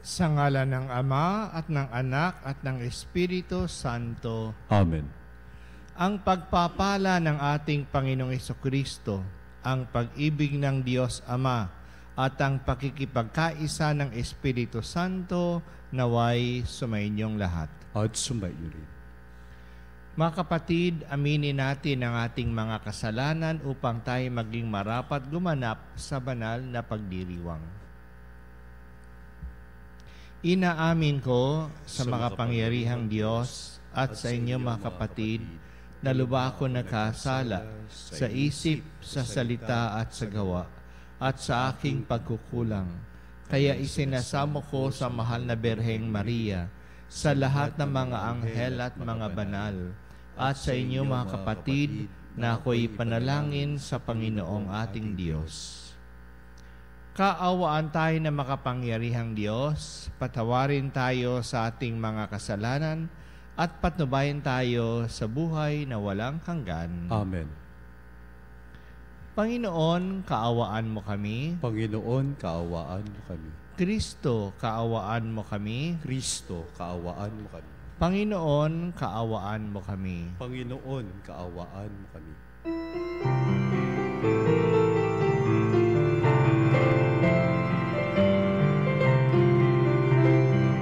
Sa ngalan ng Ama at ng Anak at ng Espiritu Santo. Amen. Ang pagpapala ng ating Panginoong Hesukristo, ang pag-ibig ng Diyos Ama, at ang pakikipagkaisa ng Espiritu Santo naway sumainyong lahat. At sumainyo rin. Mga kapatid, aminin natin ang ating mga kasalanan upang tayo maging marapat gumanap sa banal na pagdiriwang. Inaamin ko sa makapangyarihang Diyos at sa inyo mga kapatid na lubha ako nagkasala sa isip, sa salita at sa gawa at sa aking pagkukulang. Kaya isinasamo ko sa mahal na Birheng Maria, sa lahat ng mga anghel at mga banal, at sa inyo mga kapatid na ako'y panalangin sa Panginoong ating Diyos. Kaawaan tayo na makapangyarihang Diyos, patawarin tayo sa ating mga kasalanan, at patnubayan tayo sa buhay na walang hanggan. Amen. Panginoon, kaawaan mo kami. Panginoon, kaawaan mo kami. Kristo, kaawaan mo kami. Kristo, kaawaan mo kami. Panginoon, kaawaan mo kami. Panginoon, kaawaan mo kami.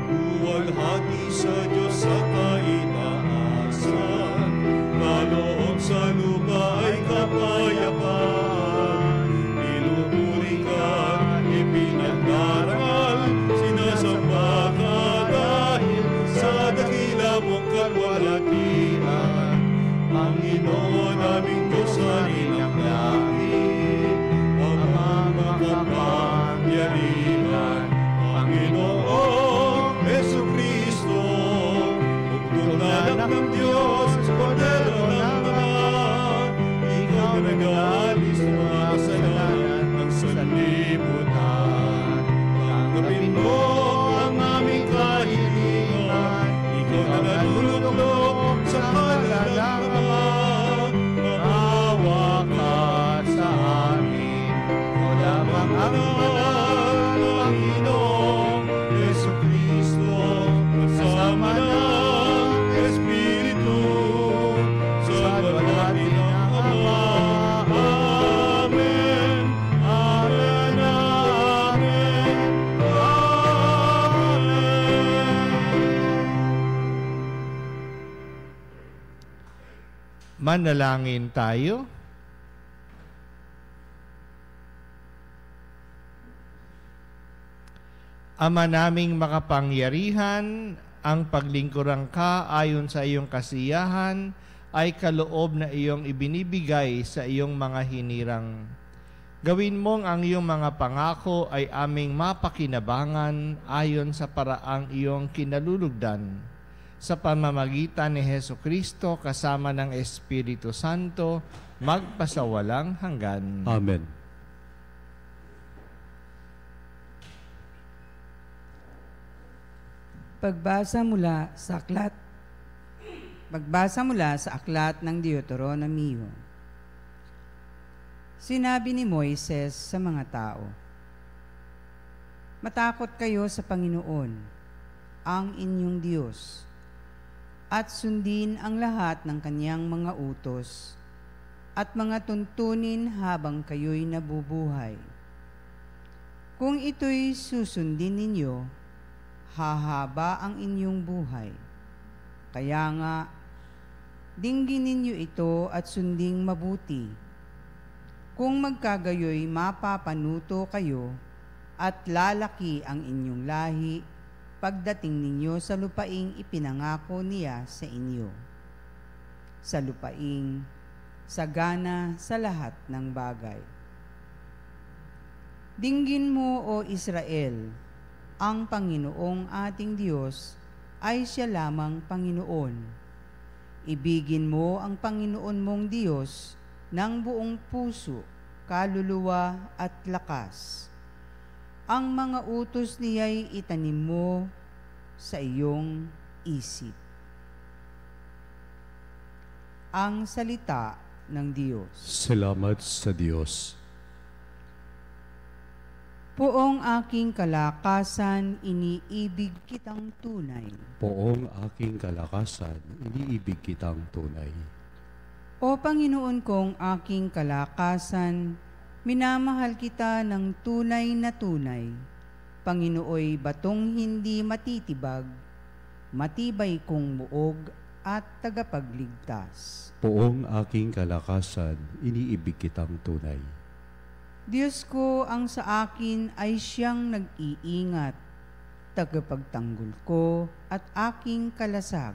Buwalhati sa Diyos sa kaitaasan, kaloob sa lupa ay kapayapaan. Pinupuri ka, ipinagdarangal, sinasamba ka dahil sa dakila mong kalwalhatian. Panginoon aming Diyos na rin ang langit, ang makapangyarihan. Panginoon Jesucristo, bugtong anak ng Diyos, Kordero ng Ama, ikaw na nag-aalis ng mga kasalanan ng sanlibutan. Tanggapin mo ang aming kahilingan, ikaw na naluluklok sa ngalan ng Ama. Maawa ka sa amin, ikaw lamang ang mahal, Panginoong Jesucristo, kasama ng Espiritu, sa walhati ng Ama. Amen. Amen. Amen. Manalangin tayo. Ama naming makapangyarihan, ang paglingkuran ka ayon sa iyong kasiyahan ay kaloob na iyong ibinibigay sa iyong mga hinirang. Gawin mong ang iyong mga pangako ay aming mapakinabangan ayon sa paraang iyong kinalulugdan. Sa pamamagitan ni Hesukristo kasama ng Espiritu Santo, magpasawalang hanggan. Amen. Pagbasa mula sa aklat ng Deuteronomio. Sinabi ni Moises sa mga tao, matakot kayo sa Panginoon, ang inyong Diyos, at sundin ang lahat ng kanyang mga utos at mga tuntunin habang kayo'y nabubuhay. Kung ito'y susundin ninyo, hahaba ang inyong buhay. Kaya nga, dinggin ninyo ito at sunding mabuti. Kung magkagayoy mapapanuto kayo at lalaki ang inyong lahi pagdating ninyo sa lupaing ipinangako niya sa inyo. Sa lupaing sagana sa lahat ng bagay. Dinggin mo, O Israel, ang Panginoong ating Diyos ay siya lamang Panginoon. Ibigin mo ang Panginoon mong Diyos ng buong puso, kaluluwa at lakas. Ang mga utos niya'y itanim mo sa iyong isip. Ang salita ng Diyos. Salamat sa Diyos. Poong aking kalakasan, iniibig kitang tunay. Poong aking kalakasan, iniibig kitang tunay. O Panginoon kong aking kalakasan, minamahal kita ng tunay na tunay. Panginooy batong hindi matitibag, matibay kong muog at tagapagligtas. Poong aking kalakasan, iniibig kitang tunay. Diyos ko, ang sa akin ay siyang nag-iingat, tagapagtanggol ko at aking kalasag.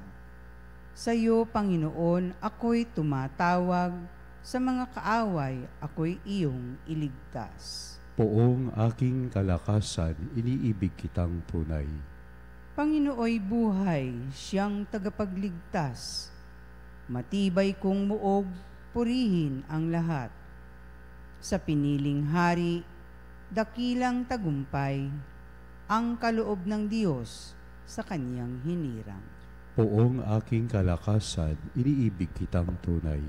Sa iyo, Panginoon, ako'y tumatawag, sa mga kaaway ako'y iyong iligtas. Poong aking kalakasan, iniibig kitang tunay. Panginooy buhay, siyang tagapagligtas. Matibay kong muog, purihin ang lahat. Sa piniling hari, dakilang tagumpay, ang kaloob ng Diyos sa kanyang hinirang. Poong aking kalakasan, iniibig kitang tunay.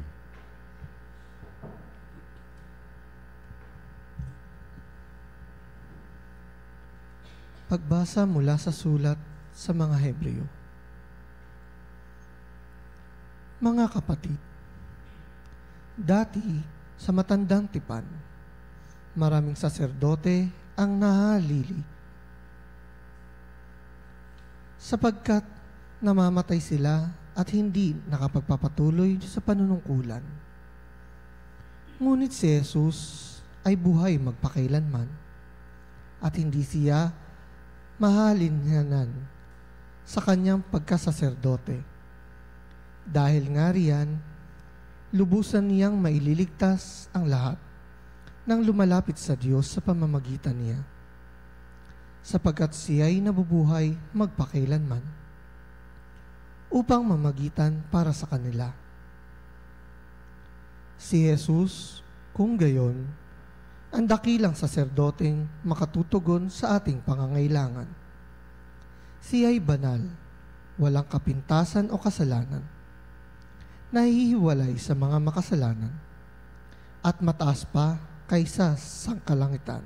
Pagbasa mula sa sulat sa mga Hebreo. Mga kapatid, dati sa matandang tipan, maraming saserdote ang nahalili sapagkat namamatay sila at hindi nakapagpapatuloy sa panunungkulan. Ngunit si Jesus ay buhay magpakailanman at hindi siya mahalinhanan sa kanyang pagkasaserdote. Dahil nga riyan, lubusan niyang maililigtas ang lahat nang lumalapit sa Diyos sa pamamagitan niya, sapagkat siya'y nabubuhay magpakailanman upang mamagitan para sa kanila. Si Jesus, kung gayon, ang dakilang saserdoteng makatutugon sa ating pangangailangan. Siya'y banal, walang kapintasan o kasalanan, nahihiwalay sa mga makasalanan, at mataas pa kaysa sangkalangitan.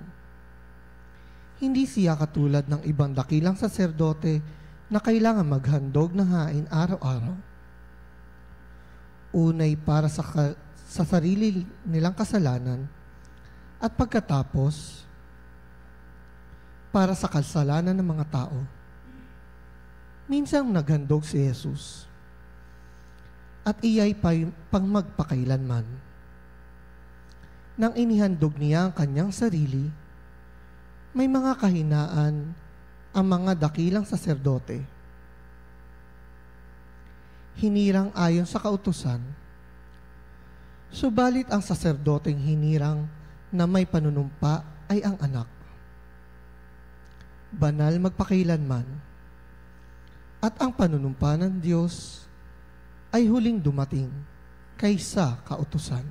Hindi siya katulad ng ibang dakilang saserdote na kailangan maghandog ng hain araw-araw. Unay para sa sarili nilang kasalanan at pagkatapos para sa kasalanan ng mga tao. Minsang naghandog si Jesus at iya'y pang magpakailanman. Nang inihandog niya ang kanyang sarili, may mga kahinaan ang mga dakilang saserdote. Hinirang ayon sa kautusan, subalit ang saserdoteng hinirang na may panunumpa ay ang anak. Banal magpakailanman, at ang panunumpa ng Diyos ay huling dumating kaysa kautusan.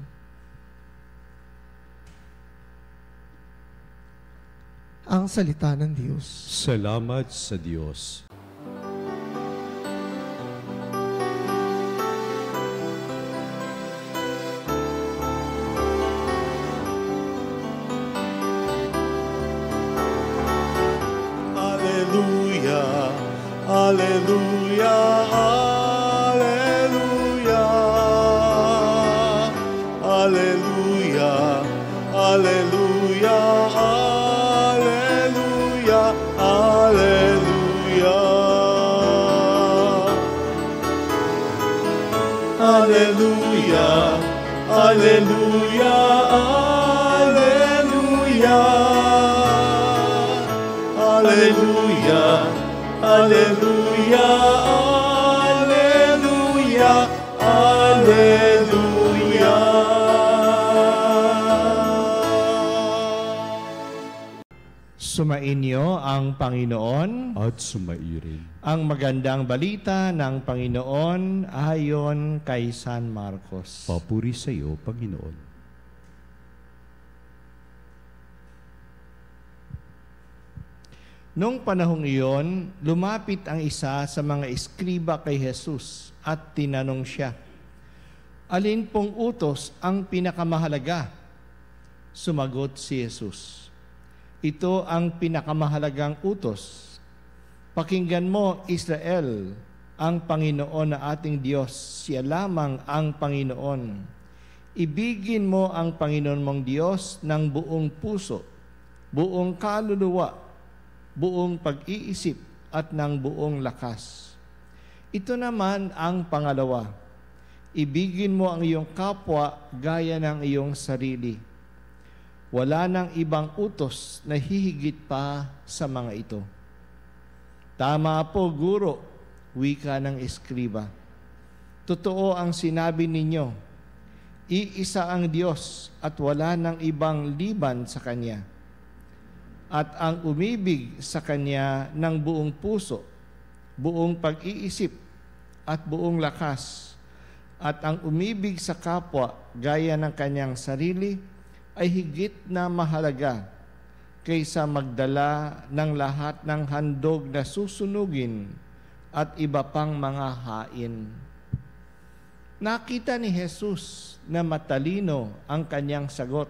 Ang salita ng Diyos. Salamat sa Diyos. Alleluia, alleluia, alleluia, alleluia, alleluia, alleluia, alleluia, alleluia, alleluia, alleluia, alleluia. Sumainyo ang Panginoon. At sumairin. Ang magandang balita ng Panginoon ayon kay San Marcos. Papuri sa iyo, Panginoon. Noong panahong iyon, lumapit ang isa sa mga eskriba kay Jesus at tinanong siya, "Alin pong utos ang pinakamahalaga?" Sumagot si Jesus, Ito ang pinakamahalagang utos. Pakinggan mo, Israel, ang Panginoon na ating Diyos. Siya lamang ang Panginoon. Ibigin mo ang Panginoon mong Diyos ng buong puso, buong kaluluwa, buong pag-iisip, at ng buong lakas. Ito naman ang pangalawa. Ibigin mo ang iyong kapwa gaya ng iyong sarili. Wala nang ibang utos na hihigit pa sa mga ito. Tama po, guro, wika ng eskriba. Totoo ang sinabi ninyo, iisa ang Diyos at wala nang ibang liban sa Kanya. At ang umibig sa Kanya ng buong puso, buong pag-iisip, at buong lakas, at ang umibig sa kapwa gaya ng kanyang sarili, ay higit na mahalaga kaysa magdala ng lahat ng handog na susunugin at iba pang mga hain. Nakita ni Jesus na matalino ang kanyang sagot,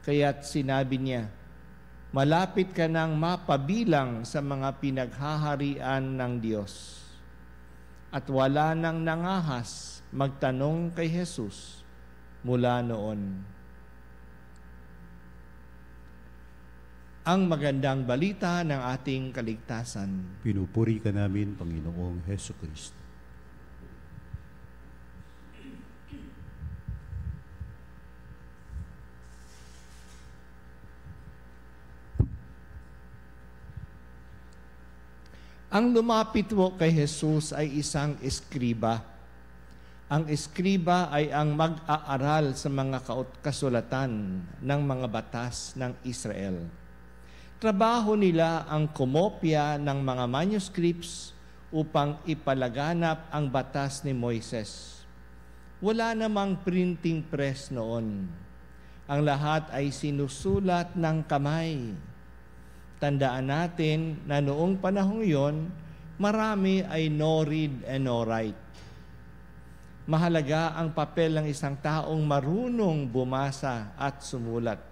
kaya't sinabi niya, malapit ka nang mapabilang sa mga pinaghaharian ng Diyos. At wala nang nangahas magtanong kay Jesus mula noon. Ang magandang balita ng ating kaligtasan. Pinupuri ka namin, Panginoong Heso Kristo. Ang lumapit po kay Jesus ay isang eskriba. Ang eskriba ay ang mag-aaral sa mga kasulatan ng mga batas ng Israel. Trabaho nila ang kumopya ng mga manuscripts upang ipalaganap ang batas ni Moises. Wala namang printing press noon. Ang lahat ay sinusulat ng kamay. Tandaan natin na noong panahong yon, marami ay no read and no write. Mahalaga ang papel ng isang taong marunong bumasa at sumulat.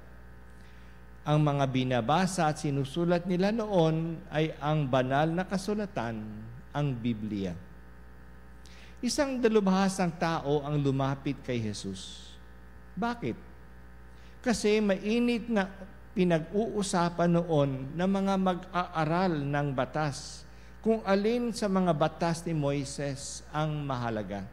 Ang mga binabasa at sinusulat nila noon ay ang banal na kasulatan, ang Biblia. Isang dalubhasang tao ang lumapit kay Jesus. Bakit? Kasi mainit na pinag-uusapan noon ng mga mag-aaral ng batas kung alin sa mga batas ni Moises ang mahalaga.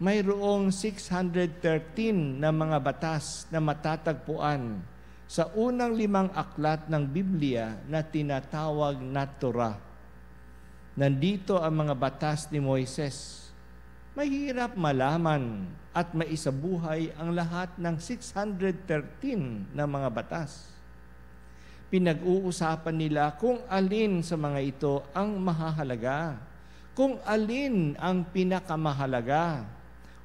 Mayroong 613 na mga batas na matatagpuan sa unang 5 aklat ng Biblia na tinatawag na Torah. Nandito ang mga batas ni Moises. Mahirap malaman at maisabuhay ang lahat ng 613 na mga batas. Pinag-uusapan nila kung alin sa mga ito ang mahahalaga, kung alin ang pinakamahalaga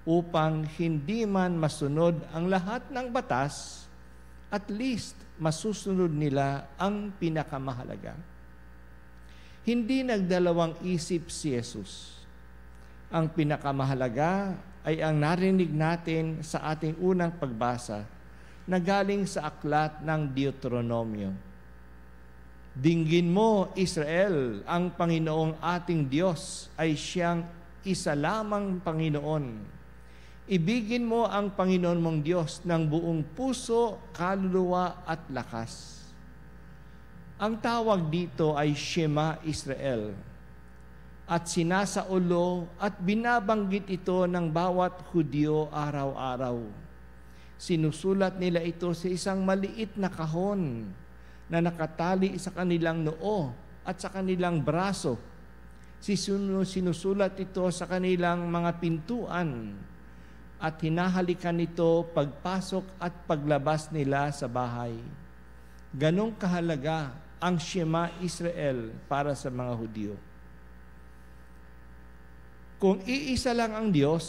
upang hindi man masunod ang lahat ng batas, at least masusunod nila ang pinakamahalaga. Hindi nagdalawang isip si Jesus. Ang pinakamahalaga ay ang narinig natin sa ating unang pagbasa na galing sa aklat ng Deuteronomio. Dinggin mo, Israel, ang Panginoong ating Diyos ay siyang isa lamang Panginoon. Ibigin mo ang Panginoon mong Diyos ng buong puso, kaluluwa at lakas. Ang tawag dito ay Shema Israel. At sinasaulo at binabanggit ito ng bawat Hudyo araw-araw. Sinusulat nila ito sa isang maliit na kahon na nakatali sa kanilang noo at sa kanilang braso. Sinusulat ito sa kanilang mga pintuan at hinahalikan nito pagpasok at paglabas nila sa bahay. Ganong kahalaga ang Shema Israel para sa mga Hudyo. Kung iisa lang ang Diyos,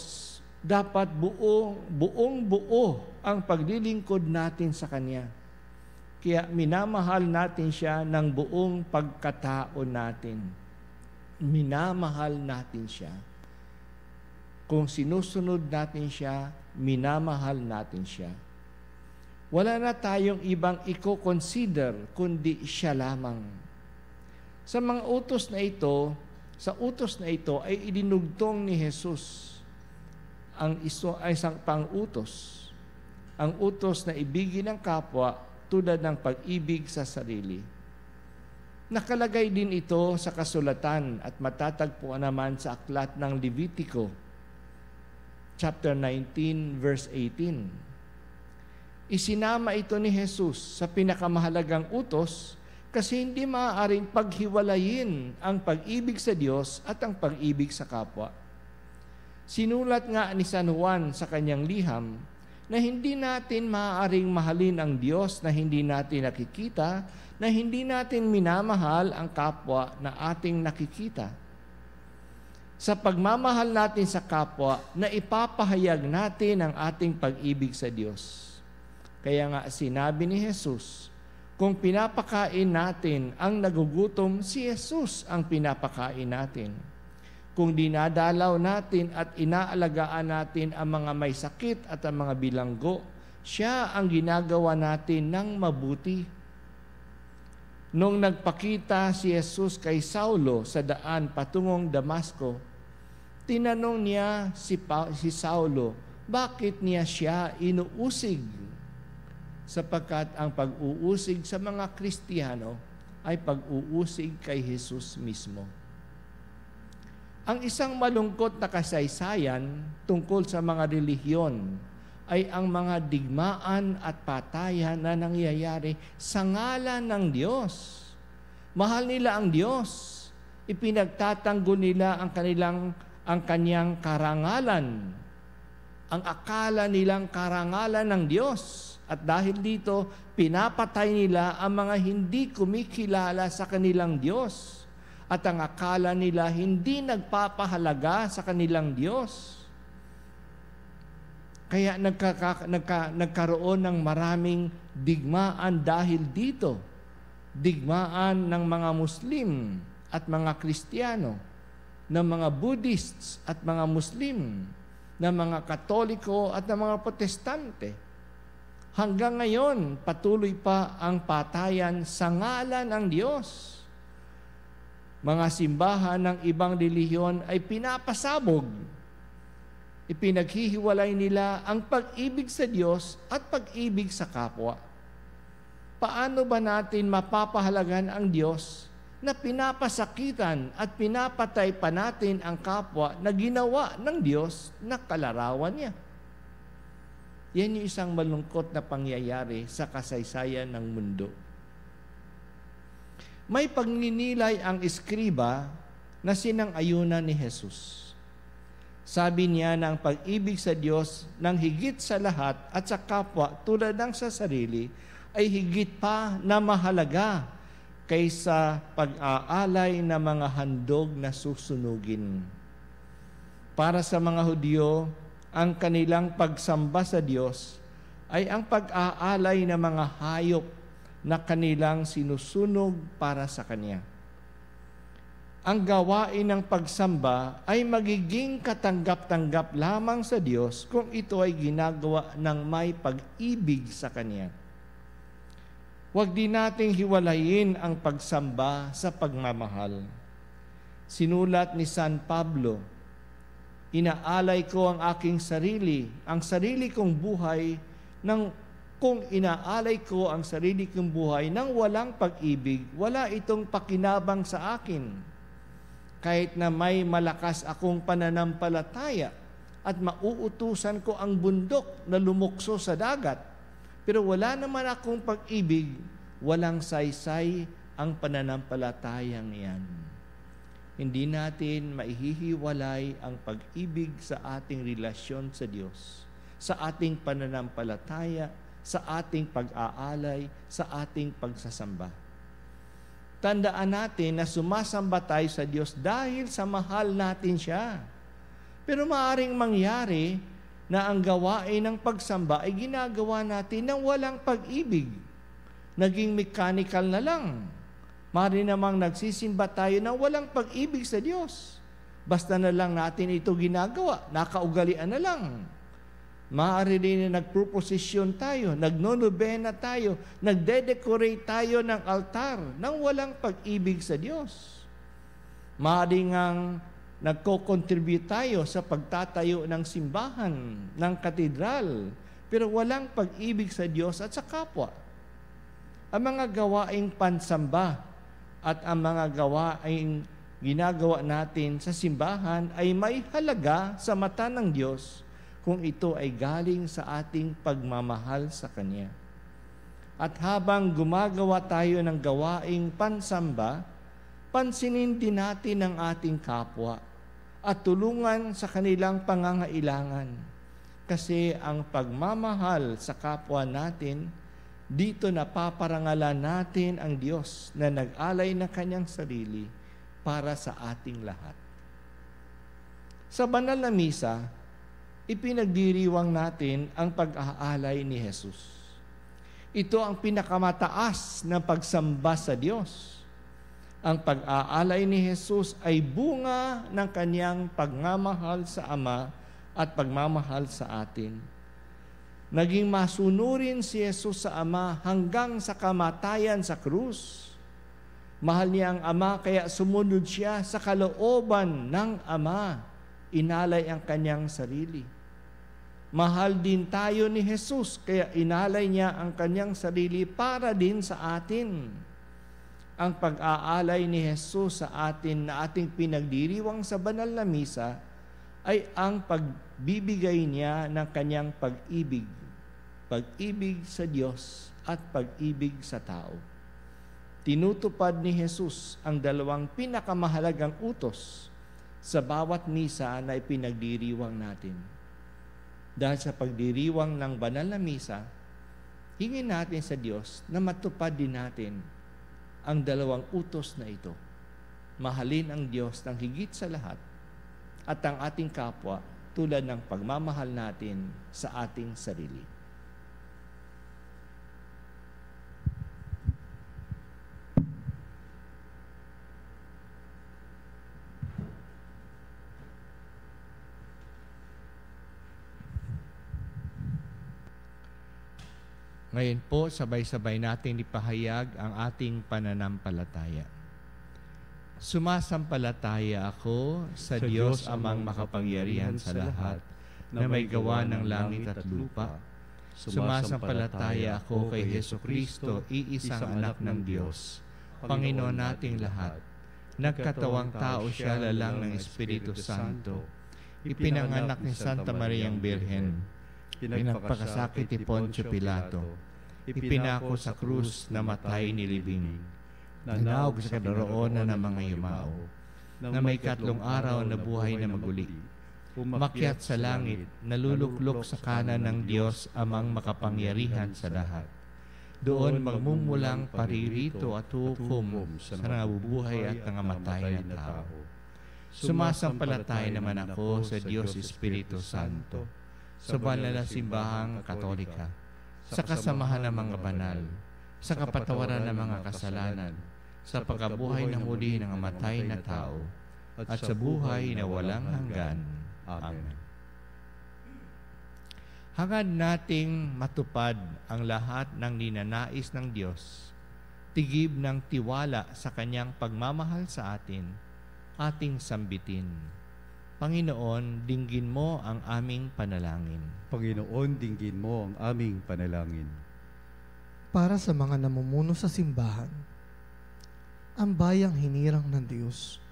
dapat buong-buo ang paglilingkod natin sa Kanya. Kaya minamahal natin siya ng buong pagkatao natin. Minamahal natin siya. Kung sinusunod natin siya, minamahal natin siya. Wala na tayong ibang i-consider kundi siya lamang. Sa mga utos na ito, sa utos na ito ay idinugtong ni Jesus ang isang pang-utos. Ang utos na ibigin ang kapwa tulad ng pag-ibig sa sarili. Nakalagay din ito sa kasulatan at matatagpuan naman sa aklat ng Levitico, chapter 19, verse 18. Isinama ito ni Jesus sa pinakamahalagang utos kasi hindi maaaring paghiwalayin ang pag-ibig sa Diyos at ang pag-ibig sa kapwa. Sinulat nga ni San Juan sa kanyang liham na hindi natin maaaring mahalin ang Diyos na hindi natin nakikita, na hindi natin minamahal ang kapwa na ating nakikita. Sa pagmamahal natin sa kapwa, na ipapahayag natin ang ating pag-ibig sa Diyos. Kaya nga sinabi ni Jesus, kung pinapakain natin ang nagugutom, si Jesus ang pinapakain natin. Kung dinadalaw natin at inaalagaan natin ang mga may sakit at ang mga bilanggo, siya ang ginagawa natin ng mabuti. Nung nagpakita si Jesus kay Saulo sa daan patungong Damasco, tinanong niya si Saulo, bakit niya siya inuusig? Sapagkat ang pag-uusig sa mga Kristiyano ay pag-uusig kay Jesus mismo. Ang isang malungkot na kasaysayan tungkol sa mga relihiyon ay ang mga digmaan at patayan na nangyayari sa ngalan ng Diyos. Mahal nila ang Diyos. Ipinagtatanggol nila ang kanyang karangalan. Ang akala nilang karangalan ng Diyos. At dahil dito, pinapatay nila ang mga hindi kumikilala sa kanilang Diyos. At ang akala nila hindi nagpapahalaga sa kanilang Diyos. Kaya nagkaroon ng maraming digmaan dahil dito. Digmaan ng mga Muslim at mga Kristiyano, ng mga Buddhists at mga Muslim, ng mga Katoliko at ng mga Protestante. Hanggang ngayon, patuloy pa ang patayan sa ngalan ng Diyos. Mga simbahan ng ibang relihiyon ay pinapasabog. Ipinaghihiwalay nila ang pag-ibig sa Diyos at pag-ibig sa kapwa. Paano ba natin mapapahalagan ang Diyos na pinapasakitan at pinapatay pa natin ang kapwa na ginawa ng Diyos na kalarawan niya? Yan yung isang malungkot na pangyayari sa kasaysayan ng mundo. May pagninilay ang eskriba na sinang-ayunan ni Jesus. Sabi niya na ang pag-ibig sa Diyos ng higit sa lahat at sa kapwa tulad ng sa sarili ay higit pa na mahalaga kaysa pag-aalay na mga handog na susunugin. Para sa mga Hudyo, ang kanilang pagsamba sa Diyos ay ang pag-aalay ng mga hayop na kanilang sinusunog para sa Kanya. Ang gawain ng pagsamba ay magiging katanggap-tanggap lamang sa Diyos kung ito ay ginagawa ng may pag-ibig sa Kanya. Huwag din nating hiwalayin ang pagsamba sa pagmamahal. Sinulat ni San Pablo, inaalay ko ang aking sarili, ang sarili kong buhay, kung inaalay ko ang sarili kong buhay nang walang pag-ibig, wala itong pakinabang sa akin. Kahit na may malakas akong pananampalataya at mauutusan ko ang bundok na lumukso sa dagat, pero wala naman akong pag-ibig, walang saysay ang pananampalatayang iyan. Hindi natin maihihiwalay ang pag-ibig sa ating relasyon sa Diyos, sa ating pananampalataya, sa ating pag-aalay, sa ating pagsasamba. Tandaan natin na sumasamba tayo sa Diyos dahil sa mahal natin siya. Pero maaaring mangyari na ang gawain ng pagsamba ay ginagawa natin ng walang pag-ibig. Naging mechanical na lang. Maaaring namang nagsisimba tayo ng walang pag-ibig sa Diyos. Basta na lang natin ito ginagawa, nakaugalian na lang. Maaari rin na nagproposisyon tayo, nagnonobena tayo, nagde-decorate tayo ng altar nang walang pag-ibig sa Diyos. Maaari ngang nagko-contribute tayo sa pagtatayo ng simbahan, ng katedral, pero walang pag-ibig sa Diyos at sa kapwa. Ang mga gawaing pansamba at ang mga gawaing ginagawa natin sa simbahan ay may halaga sa mata ng Diyos kung ito ay galing sa ating pagmamahal sa Kanya. At habang gumagawa tayo ng gawaing pansamba, pansinin din natin ang ating kapwa at tulungan sa kanilang pangangailangan. Kasi ang pagmamahal sa kapwa natin, dito napaparangalan natin ang Diyos na nag-alay ng Kanyang sarili para sa ating lahat. Sa banal na misa, ipinagdiriwang natin ang pag-aalay ni Jesus. Ito ang pinakamataas na pagsamba sa Diyos. Ang pag-aalay ni Jesus ay bunga ng Kanyang pagmamahal sa Ama at pagmamahal sa atin. Naging masunurin si Jesus sa Ama hanggang sa kamatayan sa krus. Mahal niya ang Ama kaya sumunod siya sa kalooban ng Ama. Inalay ang Kanyang sarili. Mahal din tayo ni Jesus kaya inalay niya ang Kanyang sarili para din sa atin. Ang pag-aalay ni Jesus sa atin na ating pinagdiriwang sa banal na misa ay ang pagbibigay niya ng Kanyang pag-ibig. Pag-ibig sa Diyos at pag-ibig sa tao. Tinutupad ni Jesus ang dalawang pinakamahalagang utos sa bawat misa na ipinagdiriwang natin. Dahil sa pagdiriwang ng banal na misa, hingin natin sa Diyos na matupad din natin ang dalawang utos na ito. Mahalin ang Diyos ng higit sa lahat at ang ating kapwa tulad ng pagmamahal natin sa ating sarili. Ngayon po, sabay-sabay natin ipahayag ang ating pananampalataya. Sumasampalataya ako sa Diyos amang makapangyarihan sa lahat, na may gawa ng langit at lupa. Sumasampalataya ako kay Jesucristo, iisang anak ng Diyos, Panginoon nating lahat. Nagkatawang tao siya lalang ng Espiritu Santo. Ipinanganak ni Santa Mariang Birhen. Pinagpakasakit ni Poncio Pilato. Ipinako sa krus na matay nilibing. Nanaog sa kadaroonan ng mga yumao. Na may katlong araw na buhay na maguli. Umakyat sa langit, naluluklok sa kanan ng Diyos amang makapangyarihan sa lahat. Doon magmumulang paririto at hukom sa nangabubuhay at nangamatay na tao. Sumasampalataya naman ako sa Diyos Espiritu Santo, sa banal na simbahang Katolika, sa kasamahan ng mga banal, sa kapatawaran ng mga kasalanan, sa pagkabuhay ng muli ng amatay na tao, at sa buhay na walang hanggan. Amen. Hangad nating matupad ang lahat ng ninanais ng Diyos, tigib ng tiwala sa Kanyang pagmamahal sa atin, ating sambitin. Panginoon, dinggin mo ang aming panalangin. Panginoon, dinggin mo ang aming panalangin. Para sa mga namumuno sa simbahan, ang bayang hinirang ng Diyos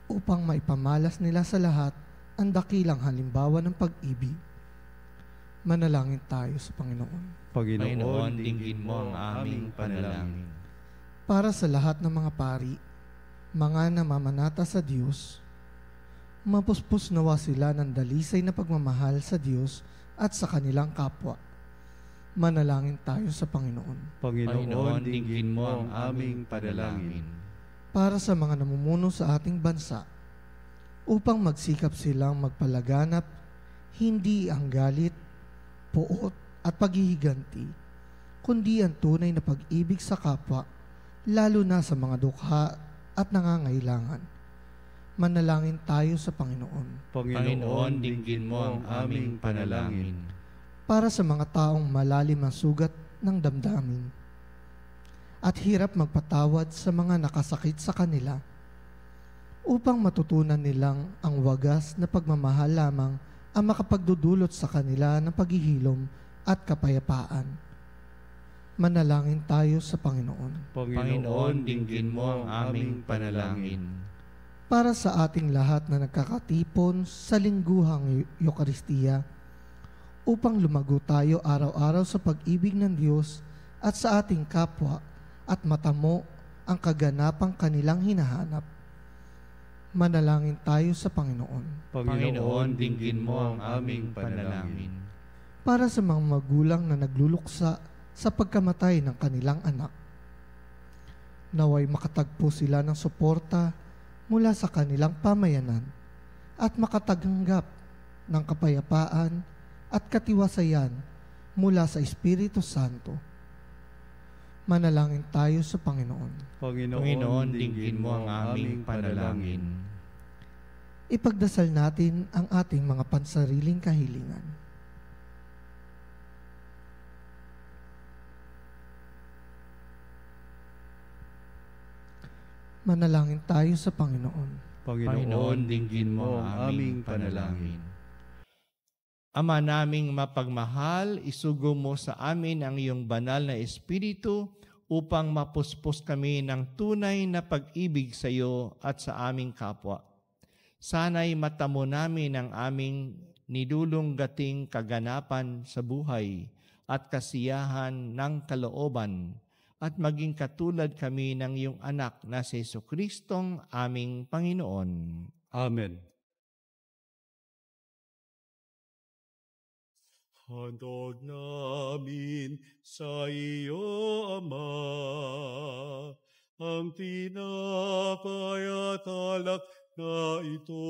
upang maipamalas nila sa lahat ang dakilang halimbawa ng pag-ibig. Manalangin tayo sa Panginoon. Panginoon, dinggin mo ang aming panalangin. Para sa lahat ng mga pari, mga namamanata sa Diyos, mapuspos nawa sila ng dalisay na pagmamahal sa Diyos at sa kanilang kapwa. Manalangin tayo sa Panginoon. Panginoon, dinggin mo ang aming panalangin. Para sa mga namumuno sa ating bansa, upang magsikap silang magpalaganap, hindi ang galit, puot at paghihiganti, kundi ang tunay na pag-ibig sa kapwa, lalo na sa mga dukha at nangangailangan. Manalangin tayo sa Panginoon. Panginoon, dinggin mo ang aming panalangin. para sa mga taong malalim ang sugat ng damdamin at hirap magpatawad sa mga nakasakit sa kanila, upang matutunan nilang ang wagas na pagmamahal lamang ang makapagdudulot sa kanila ng paghihilom at kapayapaan. Manalangin tayo sa Panginoon. Panginoon, dinggin mo ang aming panalangin. Para sa ating lahat na nagkakatipon sa lingguhang Eukaristiya, upang lumago tayo araw-araw sa pag-ibig ng Diyos at sa ating kapwa at matamo ang kaganapang kanilang hinahanap. Manalangin tayo sa Panginoon. Panginoon, dinggin mo ang aming panalangin. Para sa mga magulang na nagluluksa sa pagkamatay ng kanilang anak, naway makatagpo sila ng suporta mula sa kanilang pamayanan at makataganggap ng kapayapaan at katiwasayan mula sa Espiritu Santo. Manalangin tayo sa Panginoon. Panginoon, dinggin mo ang aming panalangin. Ipagdasal natin ang ating mga pansariling kahilingan. Manalangin tayo sa Panginoon. Panginoon, dinggin mo ang aming panalangin. Ama naming mapagmahal, isugo mo sa amin ang iyong banal na Espiritu upang mapuspos kami ng tunay na pag-ibig sa iyo at sa aming kapwa. Sana'y matamo namin ang aming nilulunggating kaganapan sa buhay at kasiyahan ng kalooban at maging katulad kami ng iyong anak na si Jesucristong aming Panginoon. Amen. Handog namin sa iyo, Ama, ang tinapay at alak na ito.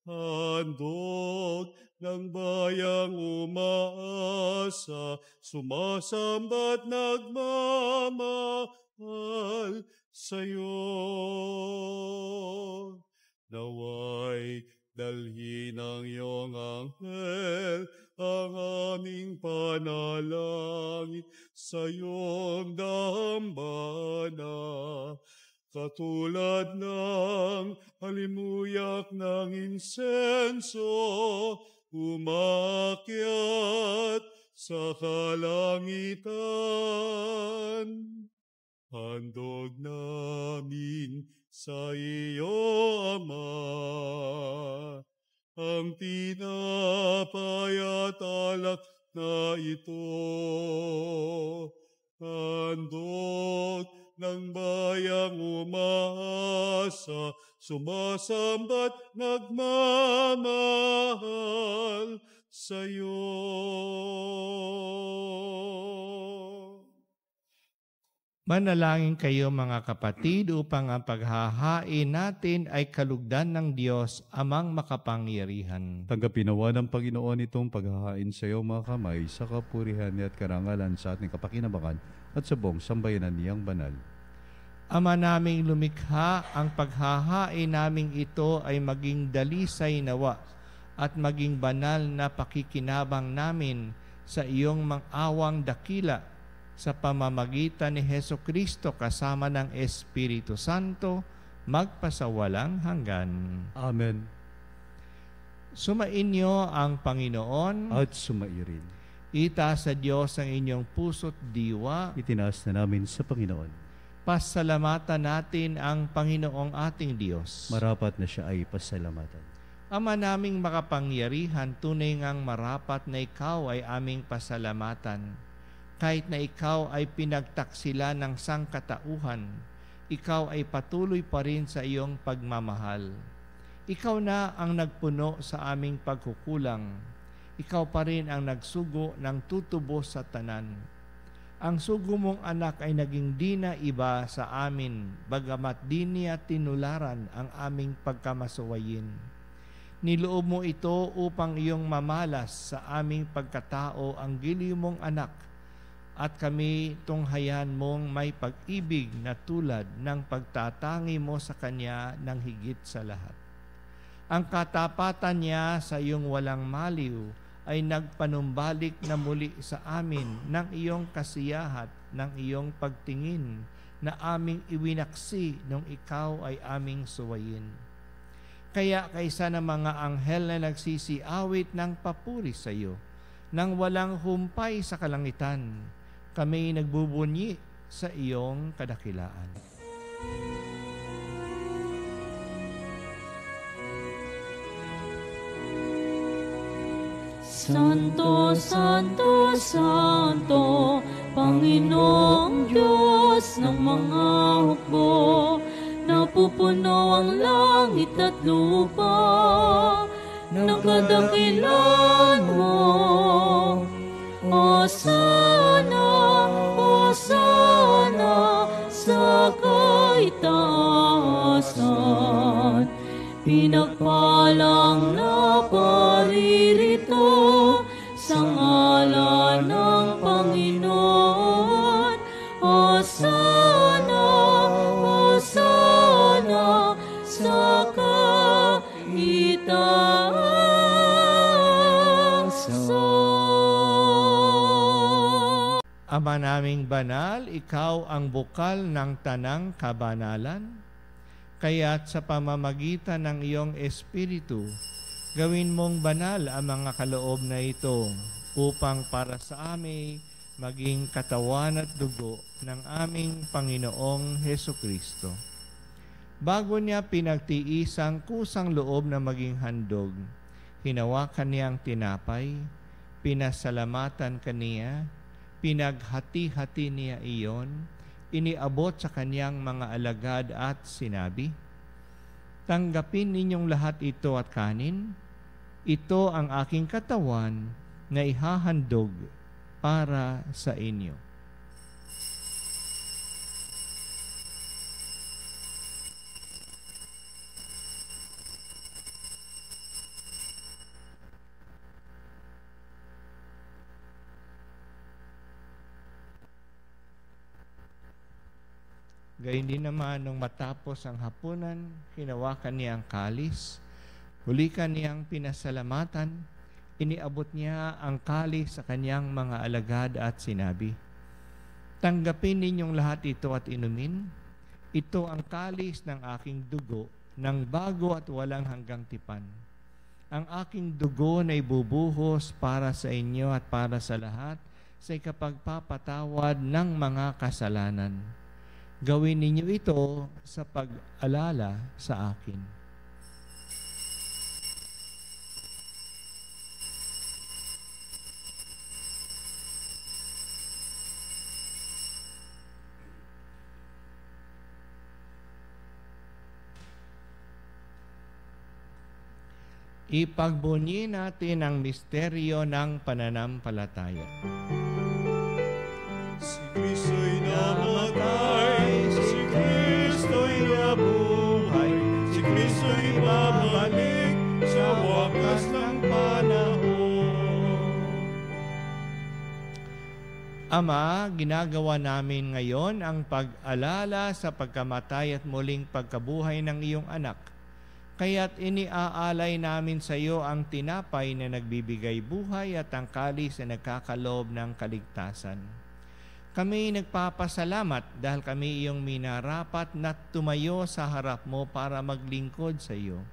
Handog ng bayang umaasa, sumasamba't nagmamahal sa iyo. Naway dalhin ng iyong anghel ang aming panalangin sa iyong dambana, katulad ng halimuyak ng insenso, umakyat sa kalangitan. Handog namin sa iyo, Ama, ang tinapay at alak na ito. Handog ng bayang umaasa, sumasamba't nagmamahal sa iyo. Manalangin kayo mga kapatid upang ang paghahain natin ay kalugdan ng Diyos amang makapangyarihan. Tanggapin nawa ng Panginoon itong paghahain sa iyo mga kamay sa kapurihan at karangalan sa ating kapakinabangan at sa buong sambayanan niyang banal. Ama naming lumikha, ang paghahain naming ito ay maging dalisay nawa at maging banal na pakikinabang namin sa iyong mang-awang dakila sa pamamagitan ni Jesucristo kasama ng Espiritu Santo, magpasawalang hanggan. Amen. Sumainyo ang Panginoon. At sumairin. Itaas sa Diyos ang inyong puso't diwa. Itinaas na namin sa Panginoon. Pasalamatan natin ang Panginoong ating Diyos. Marapat na siya ay pasalamatan. Ama naming makapangyarihan, tunay ngang marapat na ikaw ay aming pasalamatan. Kahit na ikaw ay pinagtaksila ng sangkatauhan, ikaw ay patuloy pa rin sa iyong pagmamahal. Ikaw na ang nagpuno sa aming pagkukulang. Ikaw pa rin ang nagsugo ng tutubos sa tanan. Ang sugo mong anak ay naging di na iba sa amin, bagamat di niya tinularan ang aming pagkamasuwayin. Niloob mo ito upang iyong mamalas sa aming pagkatao ang giliw mong anak, at kami tunghayan mong may pag-ibig na tulad ng pagtatangi mo sa Kanya ng higit sa lahat. Ang katapatan niya sa iyong walang maliw ay nagpanumbalik na muli sa amin ng iyong kasiyahat, ng iyong pagtingin na aming iwinaksi nung ikaw ay aming suwayin. Kaya kaysa ng mga anghel na nagsisiawit ng papuri sa iyo, nang walang humpay sa kalangitan, kami nagbubunyi sa iyong kadakilaan. Santo, Santo, Santo, Panginoong Diyos ng mga hukbo, napupuno ang langit at lupa ng kadakilan mo. Hosana, Hosana sa kaitaasan, pinagpalang na paririto sa ngalan ng Panginoon. Hosana, Hosana sa kaitaasan. Ama naming banal, ikaw ang bukal ng tanang kabanalan. Kaya't sa pamamagitan ng iyong Espiritu, gawin mong banal ang mga kaloob na ito upang para sa amin maging katawan at dugo ng aming Panginoong Hesukristo. Bago niya pinagtiis ang kusang loob na maging handog, hinawakan niya ang tinapay, pinasalamatan kaniya, pinaghati-hati niya iyon, iniabot sa kanyang mga alagad at sinabi, "Tanggapin ninyong lahat ito at kanin. Ito ang aking katawan na ihahandog para sa inyo." Gayun din naman, nung matapos ang hapunan, hinawakan niya ang kalis, hulikan niyang pinasalamatan, iniabot niya ang kalis sa kanyang mga alagad at sinabi, "Tanggapin ninyong lahat ito at inumin. Ito ang kalis ng aking dugo, ng bago at walang hanggang tipan. Ang aking dugo na ibubuhos para sa inyo at para sa lahat sa ikapagpapatawad ng mga kasalanan. Gawin ninyo ito sa pag-alala sa akin." Ipagbunyi natin ang misteryo ng pananampalataya. Si Kristo'y namatay, si Kristo'y nabuhay, si Kristo'y babalik sa wakas ng panahon. Ama, ginagawa namin ngayon ang pag-alala sa pagkamatay at muling pagkabuhay ng iyong anak. Kaya't iniaalay namin sa iyo ang tinapay na nagbibigay buhay at ang kalis na nagkakaloob ng kaligtasan. Kami nagpapasalamat dahil kami iyong minarapat na tumayo sa harap mo para maglingkod sa iyo.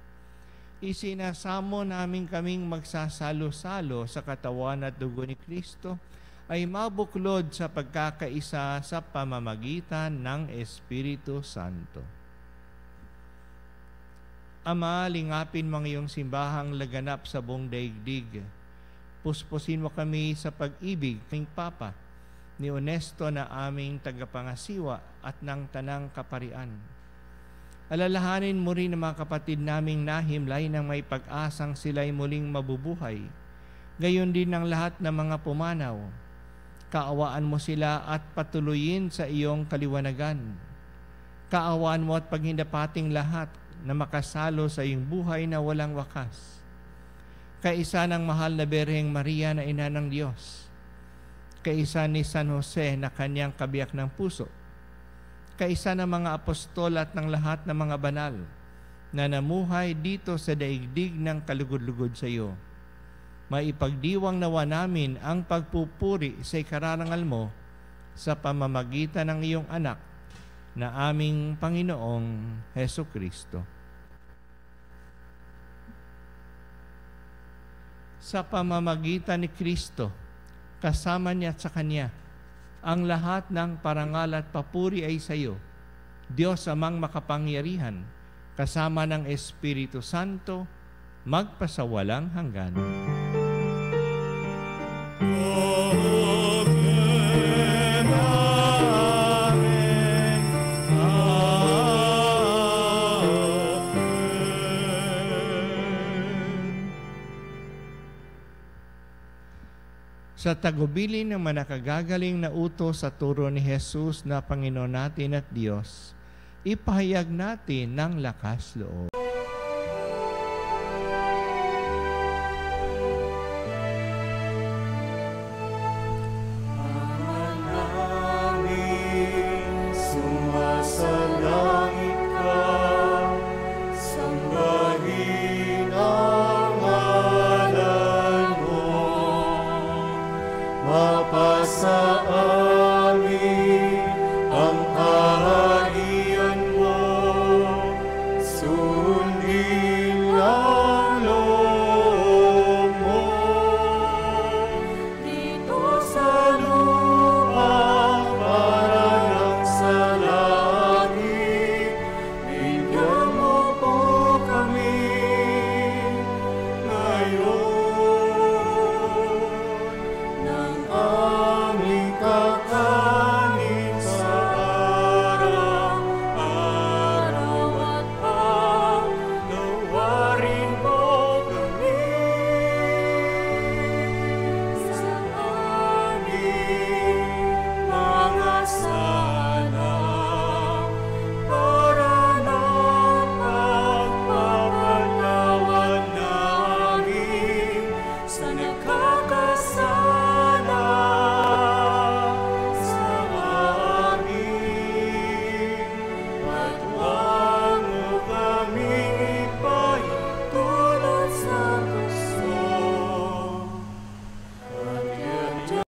Isinasamo namin kaming magsasalo-salo sa katawan at dugo ni Kristo ay mabuklod sa pagkakaisa sa pamamagitan ng Espiritu Santo. Ama, lingapin mo ang iyong simbahang laganap sa buong daigdig. Puspusin mo kami sa pag-ibig ng Papa, ni Onesto na aming tagapangasiwa at ng tanang kaparian. Alalahanin mo rin ang mga kapatid naming nahimlay ng may pag-asang sila'y muling mabubuhay. Gayon din ang lahat ng mga pumanaw. Kaawaan mo sila at patuloyin sa iyong kaliwanagan. Kaawaan mo at paghindapating lahat na makasalo sa iyong buhay na walang wakas. Kaisa ng mahal na Birheng Maria na ina ng Diyos. Kaisa ni San Jose na kanyang kabiyak ng puso. Kaisa ng mga apostol at ng lahat ng mga banal na namuhay dito sa daigdig ng kalugod-lugod sa iyo. maipagdiwang nawa namin ang pagpupuri sa ikararangal mo sa pamamagitan ng iyong anak na aming Panginoong Heso Kristo. Sa pamamagitan ni Kristo, kasama niya at sa Kanya, ang lahat ng parangal at papuri ay sa iyo, Diyos amang makapangyarihan, kasama ng Espiritu Santo, magpasawalang hanggan. Amen, amen, amen. Sa tagubilin ng manakagagaling na utos sa turo ni Jesus na Panginoon natin at Diyos, ipahayag natin ng lakas loob. Sumasalangit ka, sambahin ang ngalan mo, mapasa amin ang kaharian mo, sundin ang loob mo. Dito sa lupa, parang sa langit, bigyan mo po kami ngayon ng aming kakanin sa araw-araw at paglawarin mo kami sa aming mga sala para napagpapatawan namin sa nagkakasala sa amin. At huwag mo kaming ipahintulot sa gusto, at iadya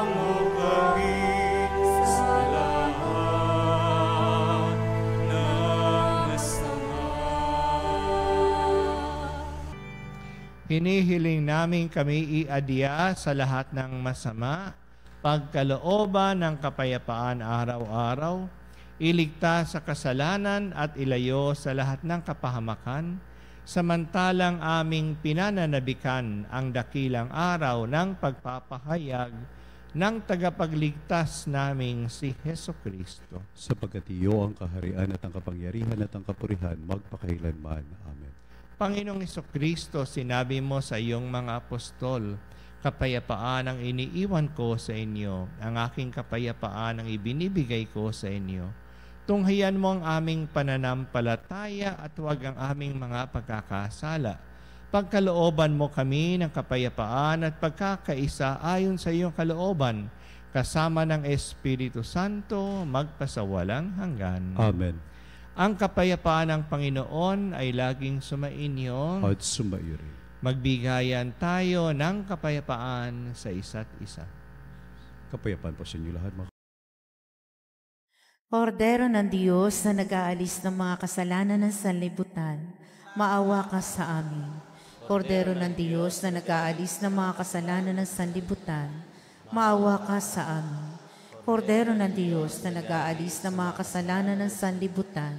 mo kami sa lahat ng masama. Hinihiling namin kami iadya sa lahat ng masama, pagkalooban ng kapayapaan araw-araw, iligtas sa kasalanan at ilayo sa lahat ng kapahamakan, samantalang aming pinananabikan ang dakilang araw ng pagpapahayag ng tagapagligtas naming si Heso Kristo. Sapagkat iyo ang kaharian at ang kapangyarihan at ang kapurihan magpakailanman. Amen. Panginoong Kristo, sinabi mo sa iyong mga apostol, kapayapaan ang iniiwan ko sa inyo, ang aking kapayapaan ang ibinibigay ko sa inyo. Tunghayan mo ang aming pananampalataya at huwag ang aming mga pagkakasala. Pagkalooban mo kami ng kapayapaan at pagkakaisa ayon sa iyong kalooban, kasama ng Espiritu Santo, magpasawalang hanggan. Amen. Ang kapayapaan ng Panginoon ay laging sumainyo. At sumaiyo rin. Magbigayan tayo ng kapayapaan sa isa't isa. Kapayapaan po sa inyo lahat, mga Kordero ng Diyos na nag-aalis ng mga kasalanan ng sanlibutan, maawa ka sa amin. Kordero ng Diyos na nag-aalis ng mga kasalanan ng sanlibutan, maawa ka sa amin. Kordero ng Diyos na nag-aalis ng mga kasalanan ng sanlibutan,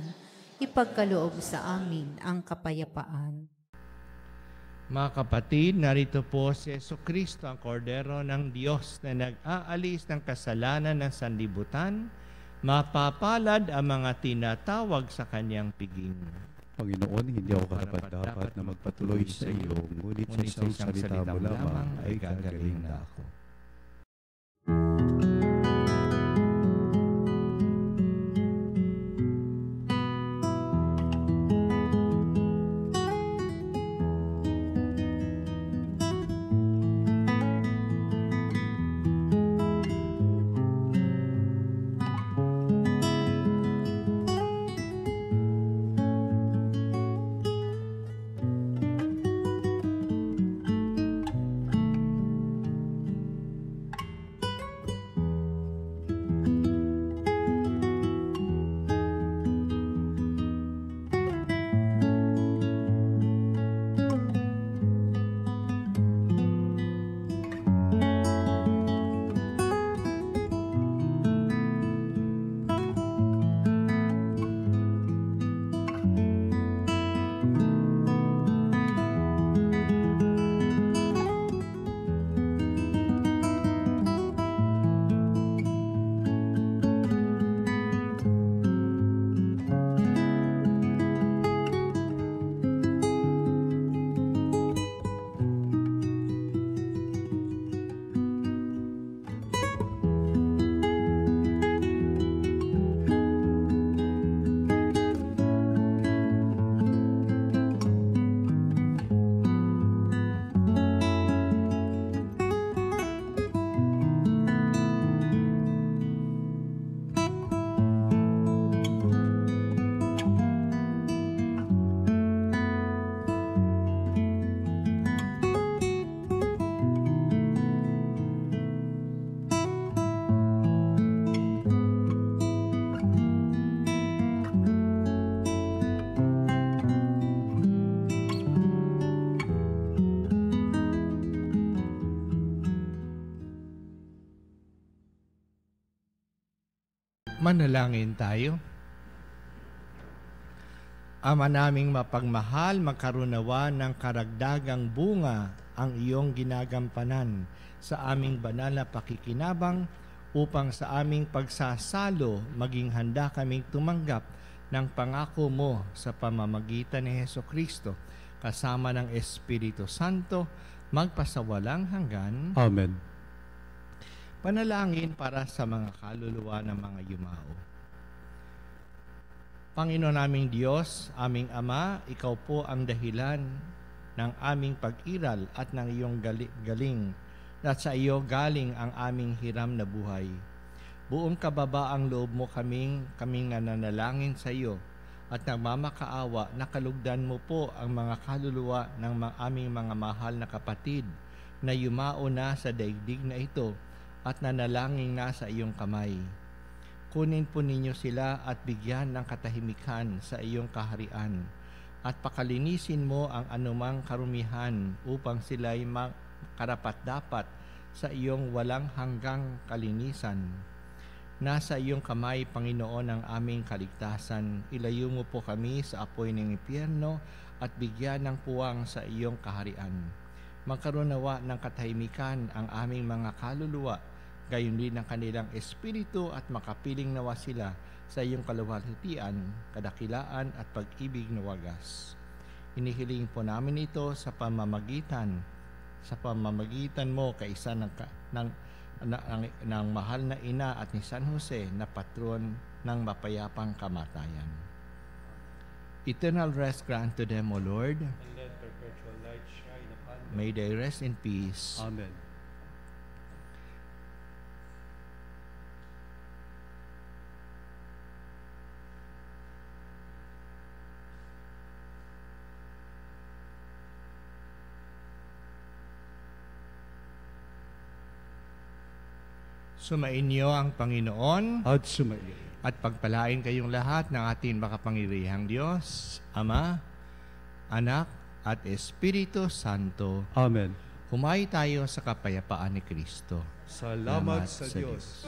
ipagkaloob sa amin ang kapayapaan. Mga kapatid, narito po si Jesucristo, ang Kordero ng Diyos na nag-aalis ng kasalanan ng sanlibutan. Mapapalad ang mga tinatawag sa kanyang piging. Panginoon, hindi ako karapat-dapat na magpatuloy sa iyo, ngunit sa isang salita mo lamang ay gagaling na ako. Manalangin tayo. Ama naming mapagmahal, magkarunawa ng karagdagang bunga ang iyong ginagampanan sa aming banal na pakikinabang upang sa aming pagsasalo maging handa kaming tumanggap ng pangako mo sa pamamagitan ni Hesukristo kasama ng Espiritu Santo magpasawalang hanggan. Amen. Panalangin para sa mga kaluluwa ng mga yumao. Panginoon naming Diyos, aming Ama, Ikaw po ang dahilan ng aming pag-iral at ng iyong galing at sa iyo galing ang aming hiram na buhay. Buong kababaang loob mo kaming nananalangin sa iyo at nagmamakaawa na kalugdan mo po ang mga kaluluwa ng aming mga mahal na kapatid na yumao na sa daigdig na ito at nanalangin na sa iyong kamay. Kunin po ninyo sila at bigyan ng katahimikan sa iyong kaharian at pakalinisin mo ang anumang karumihan upang sila'y karapat-dapat sa iyong walang hanggang kalinisan. Nasa iyong kamay, Panginoon, ang aming kaligtasan. Ilayo mo po kami sa apoy ng impyerno at bigyan ng puwang sa iyong kaharian. Magkaroon nawa ng katahimikan ang aming mga kaluluwa, gayon din ang kanilang espiritu at makapiling nawa sila sa iyong kaluwalhatian, kadakilaan at pag-ibig na wagas. Inihiling po namin ito sa pamamagitan mo kaisa ng mahal na ina at ni San Jose na patron ng mapayapang kamatayan. Eternal rest grant to them, O Lord. And let perpetual light shine upon them. May they rest in peace. Amen. Sumainyo ang Panginoon At sumayo. at pagpalain kayong lahat ng ating makapangyarihang Diyos, Ama, Anak, at Espiritu Santo. Amen. Humayo tayo sa kapayapaan ni Kristo. Salamat sa Diyos.